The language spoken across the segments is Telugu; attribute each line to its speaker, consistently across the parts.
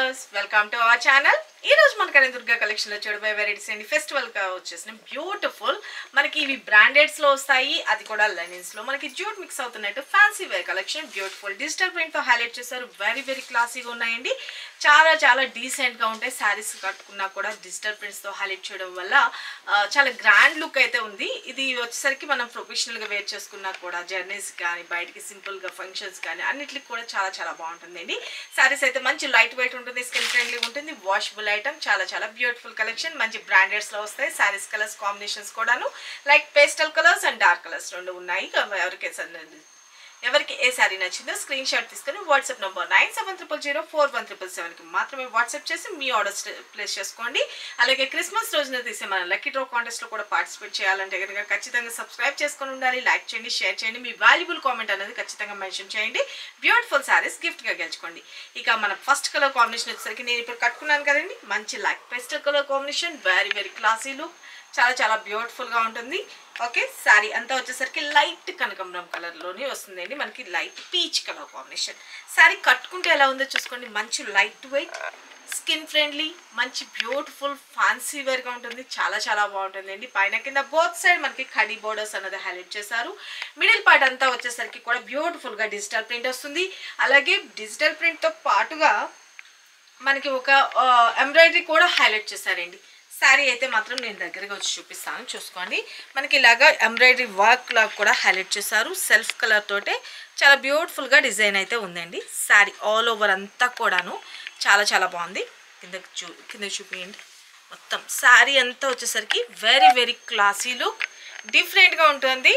Speaker 1: Viewers welcome to our channel. ఈ రోజు మన కళ్యాణ దుర్గా కలెక్షన్ లో చూడబోయే వెరైటీస్ అండి. ఫెస్టివల్ గా వచ్చేసిన బ్యూటిఫుల్ మనకి ఇవి బ్రాండెడ్స్ లో వస్తాయి, అది కూడా లెనిన్స్ లో మనకి జూట్ మిక్స్ అవుతున్నట్టు fancy wear collection. Beautiful digital print తో హైలైట్ చేశారు. వెరీ క్లాసీగా ఉన్నాయండి. చాలా డీసెంట్ గా ఉంటాయి. శారీస్ కట్టుకున్నా కూడా డిజిటల్ ప్రింట్స్ తో హైలైట్ చేయడం వల్ల చాలా గ్రాండ్ లుక్ అయితే ఉంది. ఇది వచ్చేసరికి మనం ప్రొఫెషనల్ గా వేర్ చేసుకున్నా కూడా జర్నీస్ కానీ బయటికి సింపుల్ గా ఫంక్షన్స్ కానీ అన్నిటికి కూడా చాలా బాగుంటుందండి. శారీస్ అయితే మంచి లైట్ వెయిట్ ఉంటుంది, స్కిన్ ఫ్రెండ్లీ ఉంటుంది, వాషబుల్ ఐటమ్. చాలా బ్యూటిఫుల్ కలెక్షన్. మంచి బ్రాండెడ్స్ లో వస్తాయి. శారీస్ కలర్స్ కాంబినేషన్స్ కూడాను like pastel colours and dark colours రెండు ఉన్నాయి. ఎవరికి ఏ శారీ నచ్చిందో స్క్రీన్ షాట్ తీసుకొని వాట్సాప్ నంబర్ 9700041777 కి మాత్రమే వాట్సాప్ చేసి మీ ఆర్డర్స్ ప్లేస్ చేసుకోండి. అలాగే క్రిస్మస్ రోజున తీసే మన లక్కీ డ్రా కాంటెస్ట్ లో కూడా పార్టిసిపేట్ చేయాలంటే కనుక ఖచ్చితంగా సబ్స్క్రైబ్ చేసుకొని ఉండాలి. లైక్ చేయండి, షేర్ చేయండి, మీ వాల్యుబుల్ కామెంట్ అనేది ఖచ్చితంగా మెన్షన్ చేయండి. బ్యూటిఫుల్ శారీస్ గిఫ్ట్ గా గెలుచుకోండి. ఇక మన ఫస్ట్ కలర్ కాంబినేషన్ వచ్చేసరికి నేను ఇప్పుడు కట్టుకున్నాను కదండి, మంచి like pastel colour combination. Very classy look, చాలా బ్యూటిఫుల్ గా ఉంటుంది. ఓకే, శారీ అంతా వచ్చేసరికి లైట్ కనకాంబరం కలర్ లోనే వస్తుందండి. మనకి light peach colour combination. Sari కట్టుకుంటే ఎలా ఉందో చూసుకోండి. మంచి లైట్ వెయిట్, స్కిన్ ఫ్రెండ్లీ, మంచి బ్యూటిఫుల్ ఫ్యాన్సీ వేర్ గా ఉంటుంది. చాలా బాగుంటుందండి. పైన కింద బోత్ సైడ్ మనకి కడి బోర్డర్స్ అనేది హైలైట్ చేశారు. మిడిల్ పార్ట్ అంతా వచ్చేసరికి కూడా బ్యూటిఫుల్ గా డిజిటల్ ప్రింట్ వస్తుంది. అలాగే డిజిటల్ ప్రింట్ తో పాటుగా మనకి ఒక ఎంబ్రాయిడరీ కూడా హైలైట్ చేశారండి. శారీ అయితే మాత్రం నేను దగ్గరగా వచ్చి చూపిస్తాను, చూసుకోండి. మనకి ఇలాగా ఎంబ్రాయిడరీ వర్క్ లాగా కూడా హైలైట్ చేశారు. సెల్ఫ్ కలర్ తోటే చాలా బ్యూటిఫుల్ గా డిజైన్ అయితే ఉందండి. శారీ ఆల్ ఓవర్ అంతా కూడాను చాలా బాగుంది. కింద చూపించండి. మొత్తం శారీ అంతా వచ్చేసరికి వెరీ క్లాసీ లుక్, డిఫరెంట్ గా ఉంటుంది.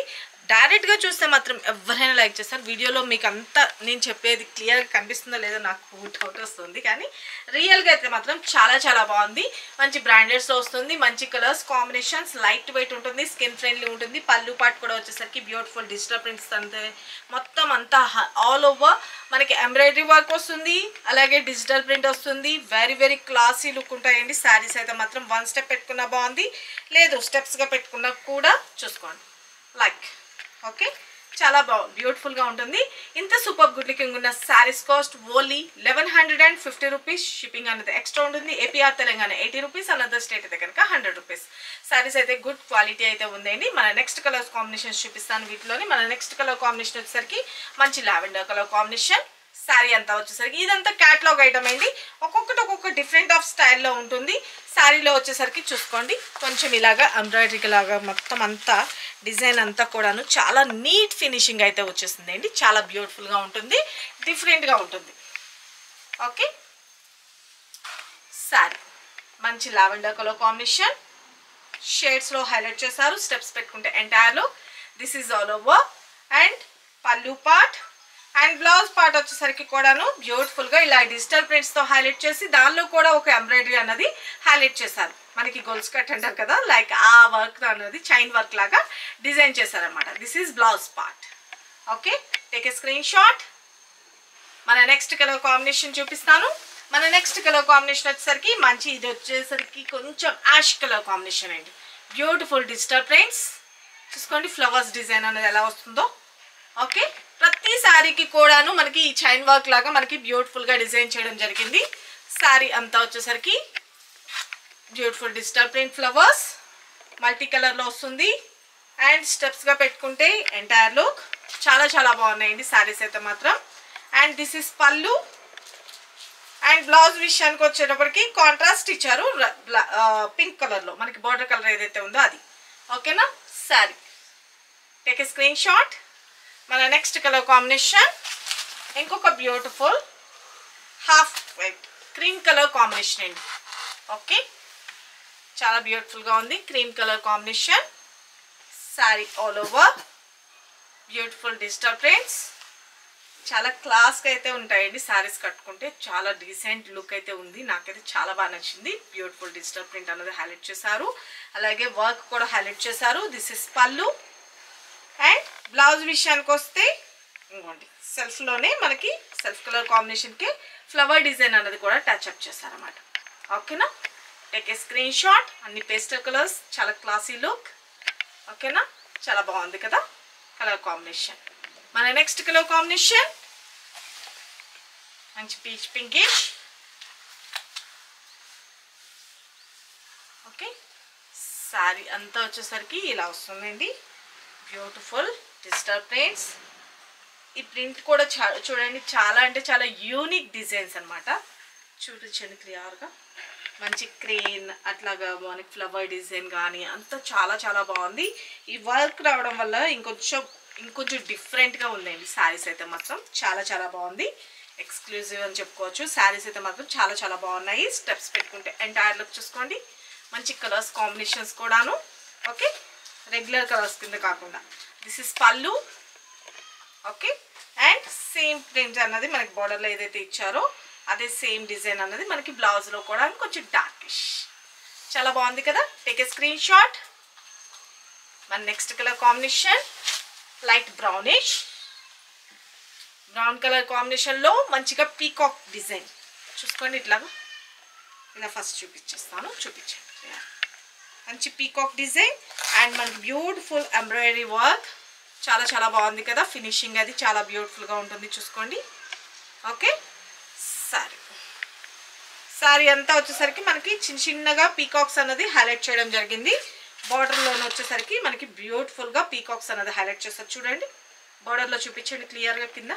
Speaker 1: డైరెక్ట్ గా చూస్తే మాత్రం ఎవరైనా లైక్ చేస్తారు. వీడియోలో మీకు అంతా నేను చెప్పేది క్లియర్గా కనిపిస్తుందో లేదో నాకు డౌట్ వస్తుంది, కానీ రియల్గా అయితే మాత్రం చాలా బాగుంది. మంచి బ్రాండెడ్స్లో వస్తుంది. మంచి కలర్స్ కాంబినేషన్స్, లైట్ వెయిట్ ఉంటుంది, స్కిన్ ఫ్రెండ్లీ ఉంటుంది. పళ్ళు పాటు కూడా వచ్చేసరికి బ్యూటిఫుల్ డిజిటల్ ప్రింట్స్ అంతే మొత్తం అంతా ఆల్ ఓవర్ మనకి ఎంబ్రాయిడరీ వర్క్ వస్తుంది. అలాగే డిజిటల్ ప్రింట్ వస్తుంది. వెరీ క్లాసీ లుక్ ఉంటాయండి. శారీస్ అయితే మాత్రం వన్ స్టెప్ పెట్టుకున్నా బాగుంది, లేదు స్టెప్స్గా పెట్టుకున్నా కూడా చూసుకోండి. లైక్ ఓకే, చాలా బ్యూటిఫుల్ గా ఉంటుంది. ఇంత సూపర్ గుడ్ లుకింగ్ ఉన్న saris cost only 1150 rupees. Shipping అనేది ఎక్స్ట్రా ఉంటుంది. APR Telangana 80 rupees, another state అయితే కనుక 100 రూపీస్. శారీస్ అయితే గుడ్ క్వాలిటీ అయితే ఉందండి. మన నెక్స్ట్ కలర్స్ కాంబినేషన్స్ చూపిస్తాను. వీటిలోని మన నెక్స్ట్ కలర్ కాంబినేషన్ వచ్చేసరికి మంచి లావెండర్ కలర్ కాంబినేషన్. శారీ అంతా వచ్చేసరికి ఇదంతా క్యాటలాగ్ ఐటమ్ అయింది. ఒక్కొక్క డిఫరెంట్ ఆఫ్ స్టైల్లో ఉంటుంది. శారీలో వచ్చేసరికి చూసుకోండి, కొంచెం ఇలాగా ఎంబ్రాయిడరీ లాగా మొత్తం అంతా డిజైన్ అంతా కూడాను చాలా నీట్ ఫినిషింగ్ అయితే వచ్చేస్తుంది అండి. చాలా బ్యూటిఫుల్గా ఉంటుంది, డిఫరెంట్గా ఉంటుంది. ఓకే, శారీ మంచి లావెండర్ కలర్ కాంబినేషన్, షేడ్స్లో హైలైట్ చేశారు. స్టెప్స్ పెట్టుకుంటే ఎంటైర్లో this is all over. And pallu part and blouse part వచ్చేసరికి కూడాను బ్యూటిఫుల్ గా ఇలా డిజిటల్ ప్రింట్స్ తో హైలైట్ చేసి దానిలో కూడా ఒక ఎంబ్రాయిడరీ అన్నది హైలైట్ చేశారు. మనకి గొలుసు కట్ అంటారు కదా, లైక్ ఆ వర్క్ అన్నది చైన్ వర్క్ లాగా డిజైన్ చేశారనమాట. This is blouse part. Okay, take a screenshot. మన నెక్స్ట్ కలర్ కాంబినేషన్ చూపిస్తాను. మన నెక్స్ట్ కలర్ కాంబినేషన్ వచ్చేసరికి మంచి, ఇది వచ్చేసరికి కొంచెం యాష్ కలర్ కాంబినేషన్ అండి. బ్యూటిఫుల్ డిజిటల్ ప్రింట్స్ చూసుకోండి. ఫ్లవర్స్ డిజైన్ అనేది ఎలా వస్తుందో. ఓకే, ప్రతి శారీకి కూడాను మనకి ఈ చైన్ వర్క్ లాగా మనకి బ్యూటిఫుల్ గా డిజైన్ చేయడం జరిగింది. శారీ అంతా వచ్చేసరికి beautiful digital print flowers multi colour లో వస్తుంది. అండ్ స్టెప్స్ గా పెట్టుకుంటే ఎంటైర్ లుక్ చాలా బాగున్నాయండి శారీస్ అయితే మాత్రం. అండ్ దిస్ ఇస్ పళ్ళు. అండ్ బ్లౌజ్ విషయానికి వచ్చేటప్పటికి కాంట్రాస్ట్ ఇచ్చారు, పింక్ కలర్ లో మనకి బార్డర్ కలర్ ఏదైతే ఉందో అది. ఓకేనా, sari take a screenshot. మన నెక్స్ట్ కలర్ కాంబినేషన్ ఇంకొక beautiful half white cream colour combination అండి. ఓకే, చాలా బ్యూటిఫుల్గా ఉంది cream colour combination. Sari all over beautiful digital prints. చాలా క్లాస్గా అయితే ఉంటాయండి శారీస్ కట్టుకుంటే. చాలా డీసెంట్ లుక్ అయితే ఉంది. నాకైతే చాలా బాగా నచ్చింది. బ్యూటిఫుల్ డిజిటల్ ప్రింట్ అనేది హైలైట్ చేశారు. అలాగే వర్క్ కూడా హైలైట్ చేశారు. దిస్ ఇస్ పళ్ళు. అండ్ బ్లౌజ్ విషయానికి వస్తే ఇంకోండి, సెల్ఫ్లోనే మనకి సెల్ఫ్ కలర్ కాంబినేషన్కి ఫ్లవర్ డిజైన్ అనేది కూడా టచ్ అప్ చేశారన్నమాట. ఓకేనా, టేక్ ఏ స్క్రీన్ షాట్. అన్ని పేస్టల్ కలర్స్, చాలా క్లాసీ లుక్. ఓకేనా, చాలా బాగుంది కదా కలర్ కాంబినేషన్. మన నెక్స్ట్ కలర్ కాంబినేషన్ మంచి పీచ్ పింకిష్. శారీ అంతా వచ్చేసరికి ఇలా వస్తుందండి. Beautiful digital prints. ఈ ప్రింట్ కూడా చూడండి చాలా అంటే చాలా యూనిక్ డిజైన్స్ అనమాట. చూపించండి క్లియర్గా. మంచి క్రేన్ అట్లాగా మనకి ఫ్లవర్ డిజైన్ కానీ అంతా చాలా చాలా బాగుంది. ఈ వర్క్ రావడం వల్ల ఇంకొంచెం డిఫరెంట్గా ఉందండి. శారీస్ అయితే మాత్రం చాలా చాలా బాగుంది. ఎక్స్క్లూజివ్ అని చెప్పుకోవచ్చు. శారీస్ అయితే మాత్రం చాలా చాలా బాగున్నాయి. స్టెప్స్ పెట్టుకుంటే ఎంటైర్ లుక్ చూసుకోండి. మంచి కలర్స్ కాంబినేషన్స్ కూడాను. ఓకే, రెగ్యులర్ కలర్స్ కింద కాకుండా. దిస్ ఇస్ పళ్ళు. ఓకే, అండ్ సేమ్ ప్రింట్ అన్నది మనకి బార్డర్లో ఏదైతే ఇచ్చారో అదే సేమ్ డిజైన్ అన్నది మనకి బ్లౌజ్లో కూడా కొంచెం డార్కిష్. చాలా బాగుంది కదా. Take a screenshot. మన next colour combination light brownish. Brown colour కాంబినేషన్లో మంచిగా పీకాక్ డిజైన్ చూసుకోండి. ఇట్లాగా ఇలా ఫస్ట్ చూపించేస్తాను. చూపించండి. మంచి పీకాక్ డిజైన్ అండ్ మనకి బ్యూటిఫుల్ ఎంబ్రాయిడరీ వర్క్. చాలా చాలా బాగుంది కదా. ఫినిషింగ్ అది చాలా బ్యూటిఫుల్గా ఉంటుంది చూసుకోండి. ఓకే, శారీ అంతా వచ్చేసరికి మనకి చిన్నగా పీకాక్స్ అన్నది హైలైట్ చేయడం జరిగింది. బార్డర్లోనే వచ్చేసరికి మనకి బ్యూటిఫుల్గా పీకాక్స్ అన్నది హైలైట్ చేస్తారు. చూడండి, బార్డర్లో చూపించండి క్లియర్గా కింద.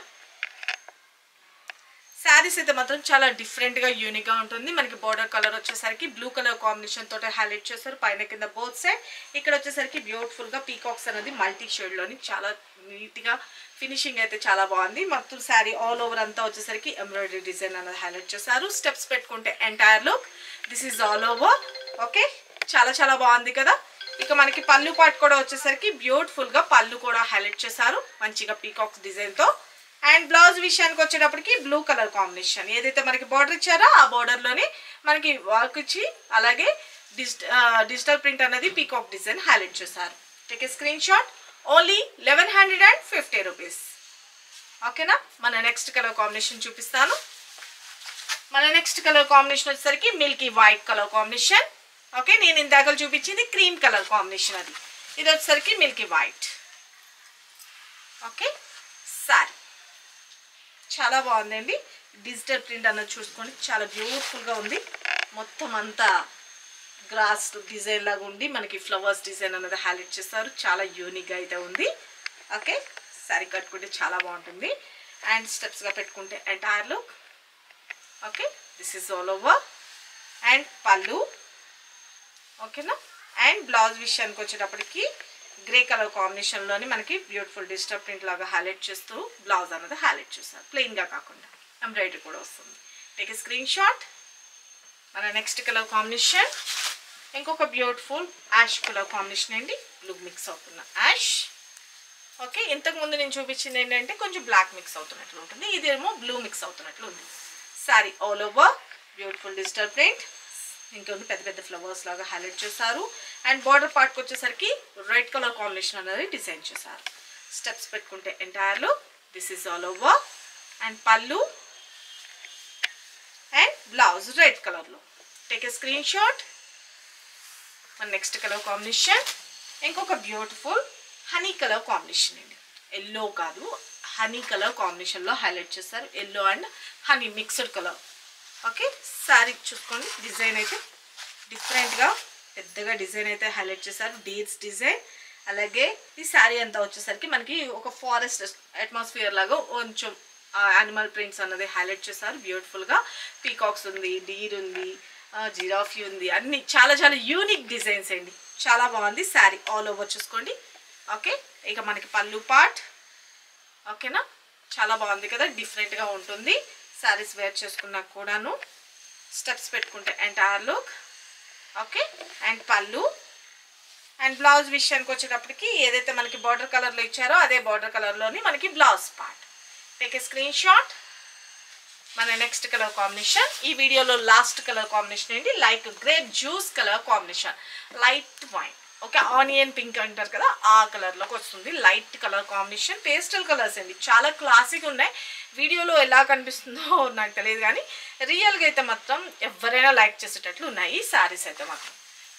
Speaker 1: శారీస్ అయితే మాత్రం చాలా డిఫరెంట్గా యూనిక్గా ఉంటుంది. మనకి బార్డర్ కలర్ వచ్చేసరికి బ్లూ కలర్ కాంబినేషన్ తోటి హైలైట్ చేస్తారు పైన కింద బోత్ సైడ్. ఇక్కడ వచ్చేసరికి బ్యూటిఫుల్గా పీకాక్స్ అనేది మల్టీ షేడ్లోని చాలా నీట్గా ఫినిషింగ్ అయితే చాలా బాగుంది. మొత్తం శారీ ఆల్ ఓవర్ అంతా వచ్చేసరికి ఎంబ్రాయిడరీ డిజైన్ అనేది హైలైట్ చేశారు. స్టెప్స్ పెట్టుకుంటే entire look this is all over. Okay, చాలా చాలా బాగుంది కదా. ఇక మనకి పళ్ళు పార్ట్ కూడా వచ్చేసరికి బ్యూటిఫుల్గా పళ్ళు కూడా హైలైట్ చేశారు మంచిగా పీకాక్స్ డిజైన్తో. అండ్ బ్లౌజ్ విషయానికి వచ్చేటప్పటికి బ్లూ కలర్ కాంబినేషన్ ఏదైతే మనకి బార్డర్ ఇచ్చారో ఆ బార్డర్లోనే మనకి వర్క్ ఇచ్చి అలాగే డిజిటల్ ప్రింట్ అనేది పీకాక్ డిజైన్ హైలైట్ చేశారు. Take a screen shot. Only 1150 rupees. ఓకేనా. మన నెక్స్ట్ కలర్ కాంబినేషన్ చూపిస్తాను. మన నెక్స్ట్ కలర్ కాంబినేషన్ వచ్చేసరికి Milky white colour combination. Okay, నేను ఇందాక చూపించింది క్రీమ్ కలర్ కాంబినేషన్ అది. ఇది వచ్చేసరికి మిల్కీ వైట్. ఓకే, సారీ చాలా బాగుందండి. డిజిటల్ ప్రింట్ అన్నది చూసుకోండి చాలా బ్యూటిఫుల్గా ఉంది. మొత్తం అంతా గ్రాస్ డిజైన్ లాగా ఉండి మనకి ఫ్లవర్స్ డిజైన్ అన్నది హైలైట్ చేస్తారు. చాలా యూనిక్గా అయితే ఉంది. ఓకే, సారీ కట్టుకుంటే చాలా బాగుంటుంది. అండ్ స్టెప్స్గా పెట్టుకుంటే entire look. Okay, this is all over. And పళ్ళు. ఓకేనా. అండ్ బ్లౌజ్ విషయానికి వచ్చేటప్పటికి గ్రే కలర్ కాంబినేషన్లోని మనకి బ్యూటిఫుల్ డిజిటల్ ప్రింట్ లాగా హైలైట్ చేస్తూ బ్లౌజ్ అనేది హైలైట్ చేస్తారు. ప్లెయిన్గా కాకుండా ఎంబ్రాయిడరీ కూడా వస్తుంది. Take a screenshot. మన నెక్స్ట్ కలర్ కాంబినేషన్ ఇంకొక బ్యూటిఫుల్ యాష్ కలర్ కాంబినేషన్ అండి. బ్లూ మిక్స్ అవుతున్న యాష్. ఓకే, ఇంతకుముందు నేను చూపించింది ఏంటంటే కొంచెం బ్లాక్ మిక్స్ అవుతున్నట్లు ఉంటుంది. ఇదేమో బ్లూ మిక్స్ అవుతున్నట్లు ఉంది. Sari all over beautiful digital print. ఇంకొన్ని పెద్ద పెద్ద ఫ్లవర్స్ లాగా హైలైట్ చేశారు. అండ్ బార్డర్ పార్ట్కి వచ్చేసరికి రెడ్ కలర్ కాంబినేషన్ అనేది డిజైన్ చేశారు. స్టెప్స్ పెట్టుకుంటే ఎంటైర్లో this is all over. And pallu and blouse red కలర్లో. Take a screenshot. మన నెక్స్ట్ కలర్ కాంబినేషన్ ఇంకొక బ్యూటిఫుల్ హనీ కలర్ కాంబినేషన్ అండి. ఎల్లో కాదు, హనీ కలర్ కాంబినేషన్లో హైలైట్ చేశారు. Yellow and honey mixed colour. Okay, sari చూసుకోండి. డిజైన్ అయితే డిఫరెంట్గా పెద్దగా డిజైన్ అయితే హైలైట్ చేశారు. Dates design. అలాగే ఈ శారీ అంతా వచ్చేసరికి మనకి ఒక ఫారెస్ట్ అట్మాస్ఫియర్ లాగా కొంచెం యానిమల్ ప్రింట్స్ అన్నది హైలైట్ చేశారు బ్యూటిఫుల్గా. పీకాక్స్ ఉంది, డీర్ ఉంది, జిరాఫీ ఉంది, అన్ని చాలా చాలా యూనిక్ డిజైన్స్ అండి. చాలా బాగుంది శారీ ఆల్ ఓవర్ చూసుకోండి. ఓకే, ఇక మనకి పళ్ళు పార్ట్. ఓకేనా, చాలా బాగుంది కదా. డిఫరెంట్గా ఉంటుంది శారీస్ వేర్ చేసుకున్నా కూడాను. స్టెప్స్ పెట్టుకుంటే entire look. Okay, and pallu and blouse విషయానికి వచ్చేటప్పటికి ఏదైతే మనకి బార్డర్ కలర్లో ఇచ్చారో అదే బార్డర్ కలర్లోని మనకి blouse part. Take a screenshot. మన నెక్స్ట్ కలర్ కాంబినేషన్ ఈ వీడియోలో లాస్ట్ కలర్ కాంబినేషన్ ఏంటి, light grape juice colour combination, light wine. Okay, onion pink అంటారు కదా ఆ కలర్లోకి వస్తుంది. Light colour combination. Pastel colours అండి, చాలా క్లాసిక్ ఉన్నాయి. వీడియోలో ఎలా కనిపిస్తుందో నాకు తెలియదు కానీ రియల్గా అయితే మాత్రం ఎవరైనా లైక్ చేసేటట్లు ఉన్నాయి ఈ శారీస్ అయితే మాత్రం.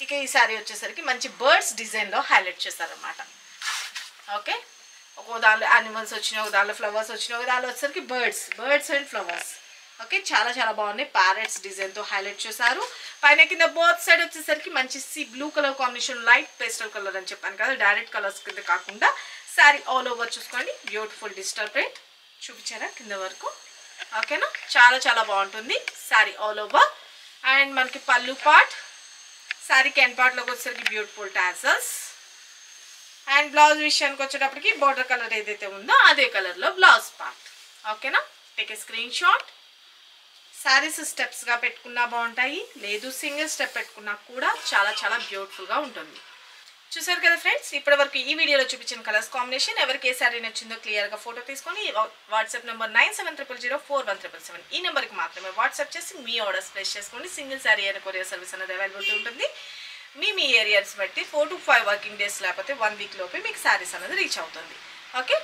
Speaker 1: ఇక ఈ శారీ వచ్చేసరికి మంచి బర్డ్స్ డిజైన్లో హైలైట్ చేస్తారనమాట. ఓకే, ఒక దానిలో యానిమల్స్ వచ్చినాయి, ఒక దానిలో ఫ్లవర్స్ వచ్చినాయి, ఒక దానిలో వచ్చేసరికి బర్డ్స్ అండ్ ఫ్లవర్స్. ఓకే, చాలా చాలా బాగున్నాయి. ప్యారెట్స్ డిజైన్తో హైలైట్ చేశారు. పైన కింద బోత్ సైడ్ వచ్చేసరికి మంచి blue colour combination, light pastel colour అని చెప్పాను కదా, డైరెక్ట్ కలర్స్ కింద కాకుండా శారీ ఆల్ ఓవర్ చూసుకోండి. బ్యూటిఫుల్ డిజిటల్ ప్రింట్ చూపించారా కింద వరకు. ఓకేనా, చాలా చాలా బాగుంటుంది శారీ ఆల్ ఓవర్. అండ్ మనకి పళ్ళు పార్ట్, శారీకి ఎండ్ పార్ట్లోకి వచ్చేసరికి బ్యూటిఫుల్ టాజల్స్. అండ్ బ్లౌజ్ విషయానికి వచ్చేటప్పటికి బార్డర్ కలర్ ఏదైతే ఉందో అదే కలర్లో బ్లౌజ్ పార్ట్. ఓకేనా, take a screenshot. Saris స్టెప్స్గా పెట్టుకున్నా బాగుంటాయి, లేదు సింగిల్ స్టెప్ పెట్టుకున్నా కూడా చాలా చాలా బ్యూటిఫుల్గా ఉంటుంది. చూసారు కదా ఫ్రెండ్స్, ఇప్పటి వరకు ఈ వీడియోలో చూపించిన కలర్స్ కాంబినేషన్. ఎవరికి ఏ శారీ నచ్చిందో క్లియర్గా ఫోటో తీసుకొని వాట్సాప్ నెంబర్ 9700041777 ఈ నెంబర్కి మాత్రమే వాట్సాప్ చేసి మీ ఆర్డర్స్ ప్లేస్ చేసుకోండి. సింగిల్ శారీ అయిన కొరియర్ సర్వీస్ అనేది అవైలబిలిటీ ఉంటుంది. మీ ఏరియాస్ బట్టి 4 to 5 వర్కింగ్ డేస్ లేకపోతే 1 వీక్ లోపే మీకు శారీస్ అనేది రీచ్ అవుతుంది. ఓకే,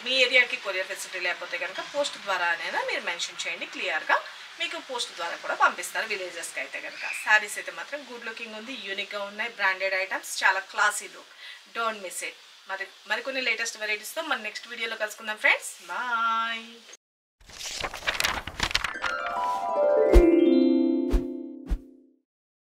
Speaker 1: మీ ఏరియాకి కొరియర్ ఫెసిలిటీ లేకపోతే కనుక పోస్ట్ ద్వారా అయినా మీరు మెన్షన్ చేయండి క్లియర్గా, మీకు పోస్ట్ ద్వారా కూడా పంపిస్తారు విలేజెస్కి అయితే కనుక. శారీస్ అయితే మాత్రం గుడ్ లుకింగ్ ఉంది, యూనిక్గా ఉన్నాయి, బ్రాండెడ్ ఐటమ్స్, చాలా classy look. Don't miss it. మరికొన్ని లేటెస్ట్ వెరైటీస్తో మన నెక్స్ట్ వీడియోలో కలుసుకుందాం ఫ్రెండ్స్. బాయ్.